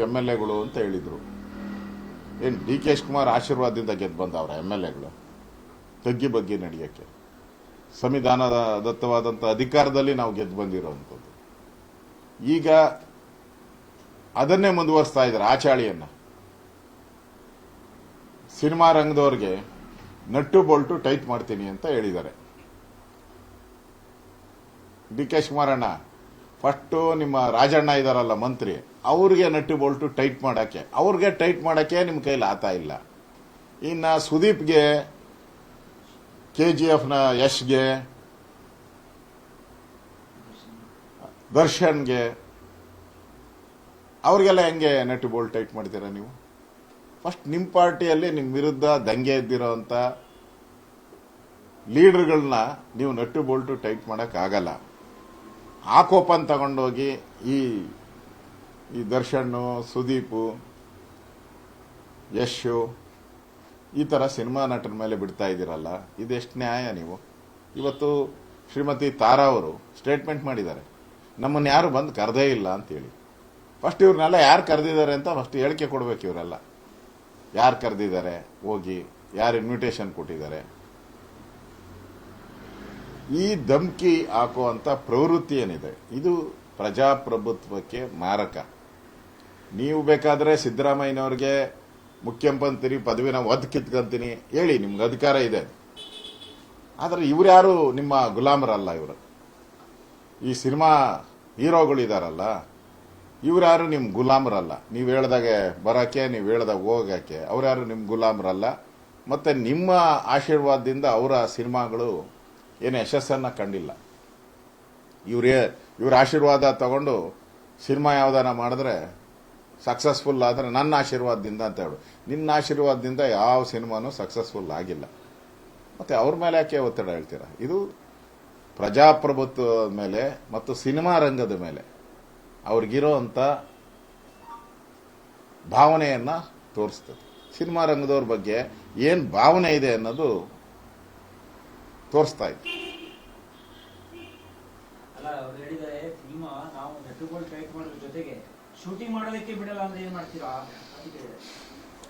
MLA ಗಳು ಅಂತ ಹೇಳಿದ್ರು. ಏನು DK ಶಿವಕುಮಾರ್ ಆಶೀರ್ವಾದದಿಂದ ಗೆದ್ದು ಬಂದವ್ರ MLA ಗಳು ತಗ್ಗಿ ಬಗ್ಗೆ ನಡೆಯಕ್ಕೆ? ಸಂವಿಧಾನದ ದತ್ತವಾದಂಥ ಅಧಿಕಾರದಲ್ಲಿ ನಾವು ಗೆದ್ದು ಬಂದಿರೋವಂಥದ್ದು. ಈಗ ಅದನ್ನೇ ಮುಂದುವರಿಸ್ತಾ ಇದ್ದಾರೆ ಆಚಾಳಿಯನ್ನ. ಸಿನಿಮಾ ರಂಗದವ್ರಿಗೆ ನಟ್ಟು ಬೋಲ್ಟು ಟೈಟ್ ಮಾಡ್ತೀನಿ ಅಂತ ಹೇಳಿದ್ದಾರೆ. DK ಶಿವಕುಮಾರಣ್ಣ ಫಸ್ಟು ನಿಮ್ಮ ರಾಜಣ್ಣ ಇದಾರಲ್ಲ ಮಂತ್ರಿ, ಅವ್ರಿಗೆ ನಟ್ಟು ಬೋಲ್ಟು ಟೈಟ್ ಮಾಡಕ್ಕೆ, ಅವ್ರಿಗೆ ಟೈಟ್ ಮಾಡಕ್ಕೆ ನಿಮ್ಮ ಕೈಲಿ ಆತ ಇಲ್ಲ. ಇನ್ನು ಸುದೀಪ್ಗೆ, KGFನ ಯಶ್ಗೆ, ದರ್ಶನ್ಗೆ, ಅವ್ರಿಗೆಲ್ಲ ಹೆಂಗೆ ನಟ್ಟು ಬೋಲ್ಟ್ ಟೈಟ್ ಮಾಡ್ತೀರಾ ನೀವು? ಫಸ್ಟ್ ನಿಮ್ಮ ಪಾರ್ಟಿಯಲ್ಲಿ ನಿಮ್ಮ ವಿರುದ್ಧ ದಂಗೆ ಎದ್ದಿರೋಂಥ ಲೀಡರ್ಗಳನ್ನ ನೀವು ನಟ್ಟು ಬೋಲ್ಟು ಟೈಟ್ ಮಾಡೋಕ್ಕಾಗಲ್ಲ. ಆ ಕೋಪನ್ ತಗೊಂಡೋಗಿ ಈ ದರ್ಶನ್, ಸುದೀಪು, ಯಶು ಈ ಥರ ಸಿನಿಮಾ ನಟರ ಮೇಲೆ ಬಿಡ್ತಾ ಇದ್ದೀರಲ್ಲ, ಇದೆಷ್ಟು ನ್ಯಾಯ ನೀವು? ಇವತ್ತು ಶ್ರೀಮತಿ ತಾರಾ ಅವರು ಸ್ಟೇಟ್ಮೆಂಟ್ ಮಾಡಿದ್ದಾರೆ, ನಮ್ಮನ್ನು ಯಾರು ಬಂದು ಕರೆದೇ ಇಲ್ಲ ಅಂತೇಳಿ. ಫಸ್ಟ್ ಇವ್ರನ್ನೆಲ್ಲ ಯಾರು ಕರೆದಿದ್ದಾರೆ ಅಂತ ಫಸ್ಟ್ ಹೇಳಿಕೆ ಕೊಡ್ಬೇಕು. ಇವರೆಲ್ಲ ಯಾರು ಕರೆದಿದ್ದಾರೆ, ಹೋಗಿ ಯಾರು ಇನ್ವಿಟೇಷನ್ ಕೊಟ್ಟಿದ್ದಾರೆ. ಈ ಧಮ್ಕಿ ಹಾಕುವಂತ ಪ್ರವೃತ್ತಿ ಏನಿದೆ ಇದು ಪ್ರಜಾಪ್ರಭುತ್ವಕ್ಕೆ ಮಾರಕ. ನೀವು ಬೇಕಾದ್ರೆ ಸಿದ್ದರಾಮಯ್ಯನವ್ರಿಗೆ ಮುಖ್ಯಮಂತ್ರಿ ಪದವಿನ ಒದ್ದು ಕಿತ್ಕೊಂತೀನಿ ಹೇಳಿ, ನಿಮ್ಗೆ ಅಧಿಕಾರ ಇದೆ. ಆದರೆ ಇವ್ರ್ಯಾರು ನಿಮ್ಮ ಗುಲಾಮರಲ್ಲ. ಇವರು ಈ ಸಿನಿಮಾ ಹೀರೋಗಳಿದಾರಲ್ಲ, ಇವ್ರ್ಯಾರು ನಿಮ್ಮ ಗುಲಾಮರಲ್ಲ. ನೀವು ಹೇಳ್ದಾಗೆ ಬರೋಕ್ಕೆ, ನೀವು ಹೇಳ್ದಾಗ ಹೋಗಕ್ಕೆ ಅವ್ರ್ಯಾರು ನಿಮ್ಮ ಗುಲಾಮರಲ್ಲ. ಮತ್ತೆ ನಿಮ್ಮ ಆಶೀರ್ವಾದದಿಂದ ಅವರ ಸಿನಿಮಾಗಳು ಏನು ಯಶಸ್ಸನ್ನ ಕಂಡಿಲ್ಲ. ಇವ್ರ ಆಶೀರ್ವಾದ ತಗೊಂಡು ಸಿನಿಮಾ ಯಾವ್ದಾನ ಮಾಡಿದ್ರೆ ಸಕ್ಸಸ್ಫುಲ್ ಆದರೆ ನನ್ನ ಆಶೀರ್ವಾದದಿಂದ ಅಂತ ಹೇಳು. ನಿನ್ನ ಆಶೀರ್ವಾದದಿಂದ ಯಾವ ಸಿನಿಮಾನೂ ಸಕ್ಸಸ್ಫುಲ್ ಆಗಿಲ್ಲ. ಮತ್ತೆ ಅವ್ರ ಮೇಲೆ ಯಾಕೆ ಒತ್ತಡ ಹೇಳ್ತೀರಾ? ಇದು ಪ್ರಜಾಪ್ರಭುತ್ವದ ಮೇಲೆ ಮತ್ತು ಸಿನಿಮಾ ರಂಗದ ಮೇಲೆ ಅವ್ರಿಗಿರೋ ಅಂತ ಭಾವನೆಯನ್ನ ತೋರಿಸ್ತದೆ. ಸಿನಿಮಾ ರಂಗದವ್ರ ಬಗ್ಗೆ ಏನ್ ಭಾವನೆ ಇದೆ ಅನ್ನೋದು ತೋರಿಸ್ತಾ ಇದೆ. ಅಲ್ಲ, ಅವ್ರು ಹೇಳಿದ್ದಾರೆ ಸಿನಿಮಾ ನಾವು ನೆಟ್ಟುಗಳು ಟೈಟ್ ಮಾಡೋದ್ರ ಜೊತೆಗೆ ಶೂಟಿಂಗ್ ಮಾಡೋದಕ್ಕೆ ಬಿಡಲ್ಲ ಅಂದ್ರೆ ಏನ್ ಮಾಡ್ತೀರಾ?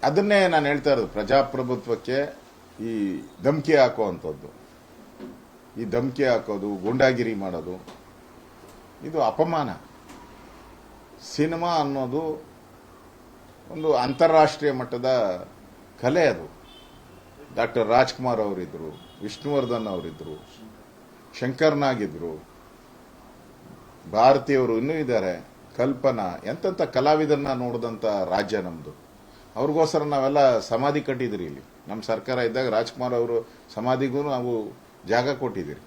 ಅದನ್ನೇ ನಾನು ಹೇಳ್ತಾ ಇರೋದು. ಪ್ರಜಾಪ್ರಭುತ್ವಕ್ಕೆ ಈ ಧಮ್ಕಿ ಹಾಕುವಂಥದ್ದು, ಈ ಧಮ್ಕಿ ಹಾಕೋದು, ಗೂಂಡಾಗಿರಿ ಮಾಡೋದು ಇದು ಅಪಮಾನ. ಸಿನಿಮಾ ಅನ್ನೋದು ಒಂದು ಅಂತಾರಾಷ್ಟ್ರೀಯ ಮಟ್ಟದ ಕಲೆ. ಅದು ಡಾಕ್ಟರ್ ರಾಜ್ಕುಮಾರ್ ಅವರಿದ್ರು, ವಿಷ್ಣುವರ್ಧನ್ ಅವರಿದ್ರು, ಶಂಕರ್ನಾಗಿದ್ರು, ಭಾರತೀಯವರು ಇನ್ನೂ ಇದ್ದಾರೆ, ಕಲ್ಪನಾ, ಎಂತೆಂಥ ಕಲಾವಿದರನ್ನ ನೋಡಿದಂಥ ರಾಜ್ಯ ನಮ್ದು. ಅವ್ರಿಗೋಸ್ಕರ ನಾವೆಲ್ಲ ಸಮಾಧಿ ಕಟ್ಟಿದ್ರಿ. ಇಲ್ಲಿ ನಮ್ಮ ಸರ್ಕಾರ ಇದ್ದಾಗ ರಾಜ್ಕುಮಾರ್ ಅವರು ಸಮಾಧಿಗೂ ನಾವು ಜಾಗ ಕೊಟ್ಟಿದ್ದೀರಿ.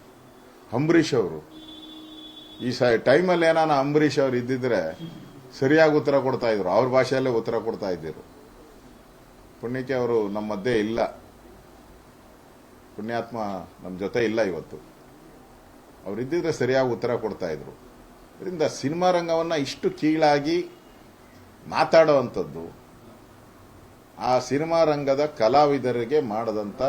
ಅಂಬರೀಷ್ ಅವರು ಈ ಟೈಮಲ್ಲಿ ಏನಾನ ಅಂಬರೀಷ್ ಅವರು ಇದ್ದಿದ್ರೆ ಸರಿಯಾಗಿ ಉತ್ತರ ಕೊಡ್ತಾ ಇದ್ರು, ಅವ್ರ ಭಾಷೆಯಲ್ಲೇ ಉತ್ತರ ಕೊಡ್ತಾ ಇದ್ದರು. ಪುಣ್ಯಕ್ಕೆ ಅವರು ನಮ್ಮ ಮಧ್ಯೆ ಇಲ್ಲ, ಪುಣ್ಯಾತ್ಮ ನಮ್ಮ ಜೊತೆ ಇಲ್ಲ ಇವತ್ತು. ಅವರಿದ್ದಿದ್ರೆ ಸರಿಯಾಗಿ ಉತ್ತರ ಕೊಡ್ತಾ ಇದ್ರು. ಇದರಿಂದ ಸಿನಿಮಾ ರಂಗವನ್ನ ಇಷ್ಟು ಕೀಳಾಗಿ ಮಾತಾಡುವಂಥದ್ದು ಆ ಸಿನಿಮಾ ರಂಗದ ಕಲಾವಿದರಿಗೆ ಮಾಡದಂತ